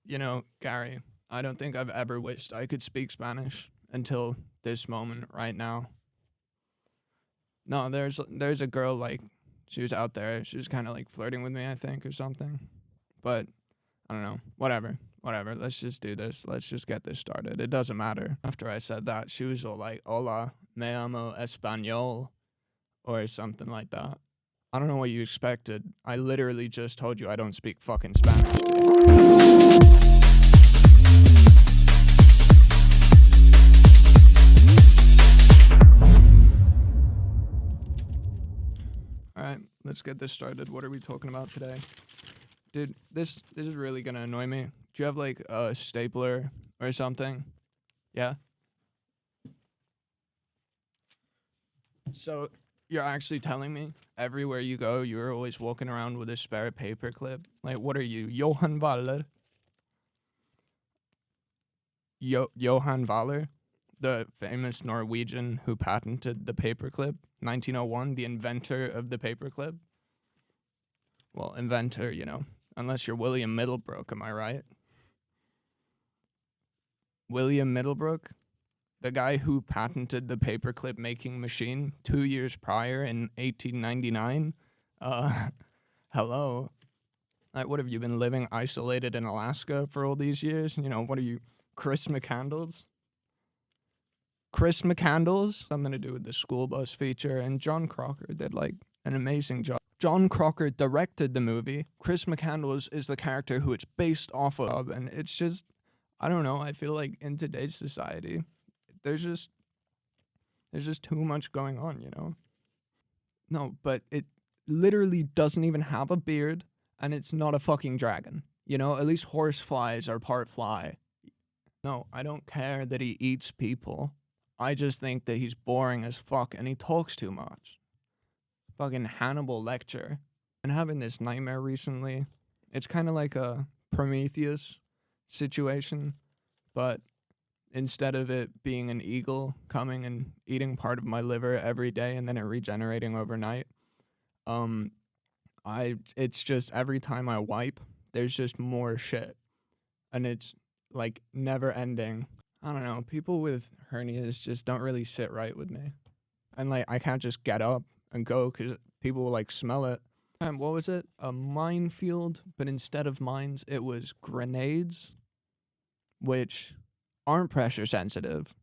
Gary, I don't think I've ever wished I could speak Spanish until this moment right now. No, there's a girl like she was out there. She was kind of like flirting with me, I think, or something. But I don't know. Whatever. Whatever. Let's just do this. Let's just get this started. It doesn't matter. After I said that, she was all like, "Hola, me llamo español," or something like that. I don't know what you expected. I literally just told you I don't speak fucking Spanish. All right, let's get this started. What are we talking about today? Dude, this is really gonna annoy me. Do you have like a stapler or something? Yeah? So you're actually telling me everywhere you go, you're always walking around with a spare paper clip? Like, what are you, Johan Waller? Johan Waller, the famous Norwegian who patented the paperclip, 1901, the inventor of the paperclip. Well, inventor, unless you're William Middlebrook, am I right? William Middlebrook, the guy who patented the paperclip making machine 2 years prior in 1899. Hello. Like, what have you been living isolated in Alaska for all these years? What are you, Chris McCandles? Chris McCandles, something to do with the school bus feature, and John Crocker did like an amazing job. John Crocker directed the movie. Chris McCandles is the character who it's based off of, and it's just, I don't know, I feel like in today's society, there's just too much going on. No, but it literally doesn't even have a beard, and it's not a fucking dragon. At least horse flies are part fly. No, I don't care that he eats people. I just think that he's boring as fuck and he talks too much. Fucking Hannibal Lecter. And having this nightmare recently, it's kind of like a Prometheus situation, but instead of it being an eagle coming and eating part of my liver every day and then it regenerating overnight, it's just every time I wipe, there's just more shit. And it's like never ending. I don't know. People with hernias just don't really sit right with me. And like, I can't just get up and go because people will like smell it. And what was it? A minefield, but instead of mines, it was grenades, which aren't pressure sensitive.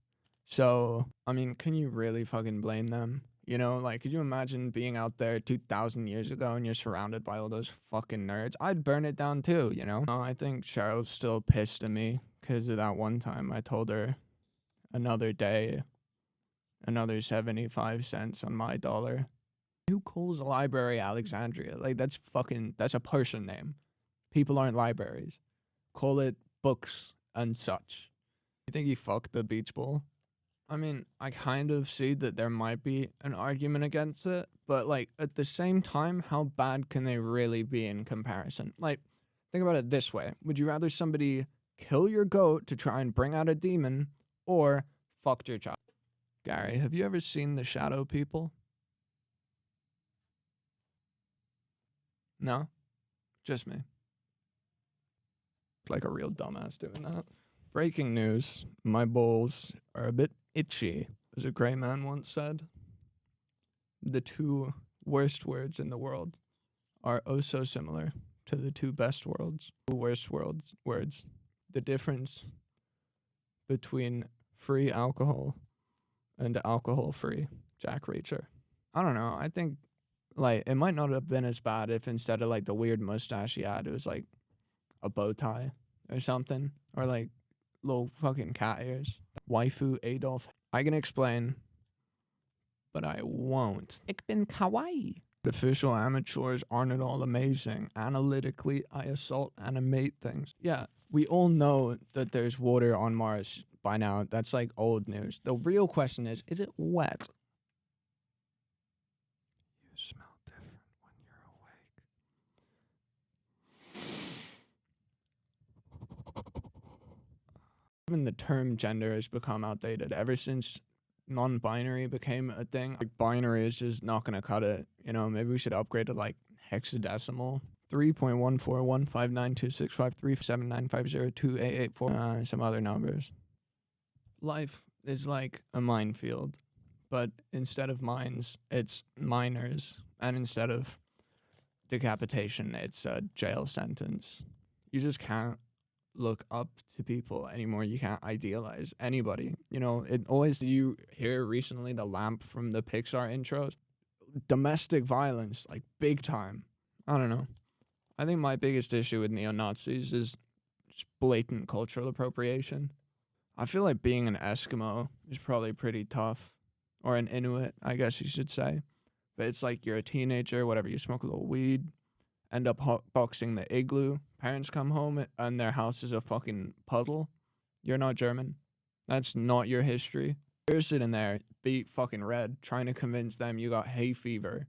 So, I mean, can you really fucking blame them? Like, could you imagine being out there 2,000 years ago and you're surrounded by all those fucking nerds? I'd burn it down too, I think Cheryl's still pissed at me because of that one time I told her another day, another 75 cents on my dollar. Who calls a library Alexandria? Like, that's a person name. People aren't libraries. Call it books and such. You think he fucked the beach ball? I mean, I kind of see that there might be an argument against it, but like at the same time, how bad can they really be in comparison? Like, think about it this way. Would you rather somebody kill your goat to try and bring out a demon or fuck your child? Gary, have you ever seen the shadow people? No? Just me. Like a real dumbass doing that. Breaking news. My balls are a bit itchy, as a gray man once said. The two worst words in the world are oh so similar to the two best words. The worst words. The difference between free alcohol and alcohol free. Jack Reacher. I don't know. I think like it might not have been as bad if instead of like the weird mustache he had, it was like a bow tie or something. Or like little fucking cat ears. Waifu Adolf. I can explain, but I won't. Ich bin kawaii. Artificial amateurs aren't at all amazing. Analytically, I assault animate things. Yeah, we all know that there's water on Mars by now. That's like old news. The real question is it wet? You smell different when you're awake. Even the term gender has become outdated ever since non-binary became a thing. Like binary is just not gonna cut it. Maybe we should upgrade to like hexadecimal. 3.14159265379502884. Some other numbers. Life is like a minefield, but instead of mines, it's miners, and instead of decapitation, it's a jail sentence. You just can't look up to people anymore. You can't idealize anybody. You know, it always, you hear recently the lamp from the Pixar intros? Domestic violence, like big time. I don't know. I think my biggest issue with neo-Nazis is just blatant cultural appropriation. I feel like being an Eskimo is probably pretty tough. Or an Inuit, I guess you should say. But it's like you're a teenager, whatever, you smoke a little weed, end up boxing the igloo. Parents come home and their house is a fucking puddle. You're not German. That's not your history. You're sitting there, beat fucking red, trying to convince them you got hay fever.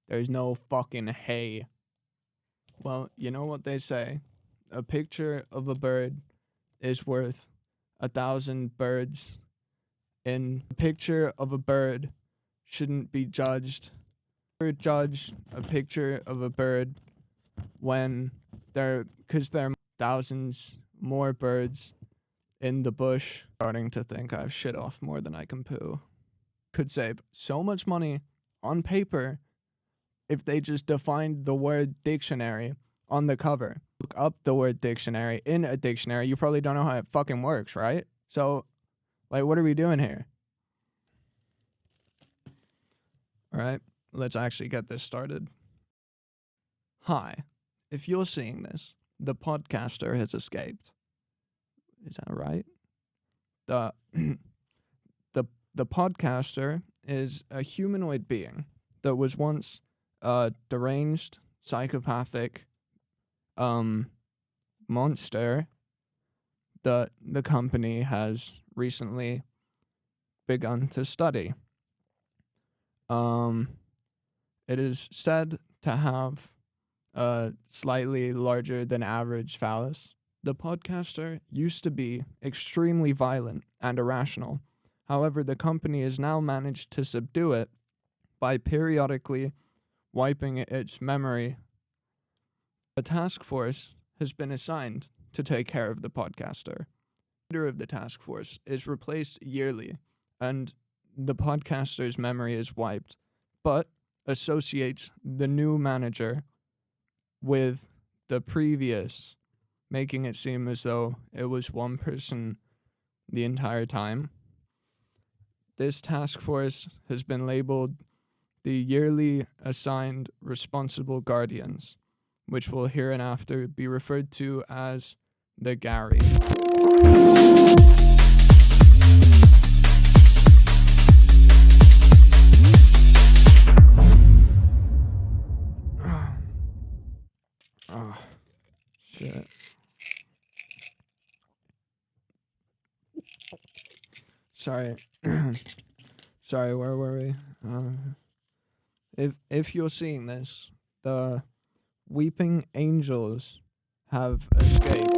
There's no fucking hay. Well, you know what they say. A picture of a bird is worth 1,000 birds. In a picture of a bird shouldn't be judged. Judge a picture of a bird when because there are thousands more birds in the bush. Starting to think I've shit off more than I can poo. Could save so much money on paper if they just defined the word dictionary on the cover. Look up the word dictionary in a dictionary. You probably don't know how it fucking works, right? So, like, what are we doing here? All right, let's actually get this started. Hi, if you're seeing this, the podcaster has escaped. Is that right? The podcaster is a humanoid being that was once a deranged, psychopathic, monster that the company has recently begun to study. It is said to have a slightly larger than average phallus. The podcaster used to be extremely violent and irrational. However, the company has now managed to subdue it by periodically wiping its memory. A task force has been assigned to take care of the podcaster. The leader of the task force is replaced yearly, and the podcaster's memory is wiped, but associates the new manager with the previous, making it seem as though it was one person the entire time. This task force has been labeled the yearly assigned responsible guardians, which will hereinafter be referred to as the Gary. Oh, shit. Sorry. Sorry, where were we? If you're seeing this, the weeping angels have escaped.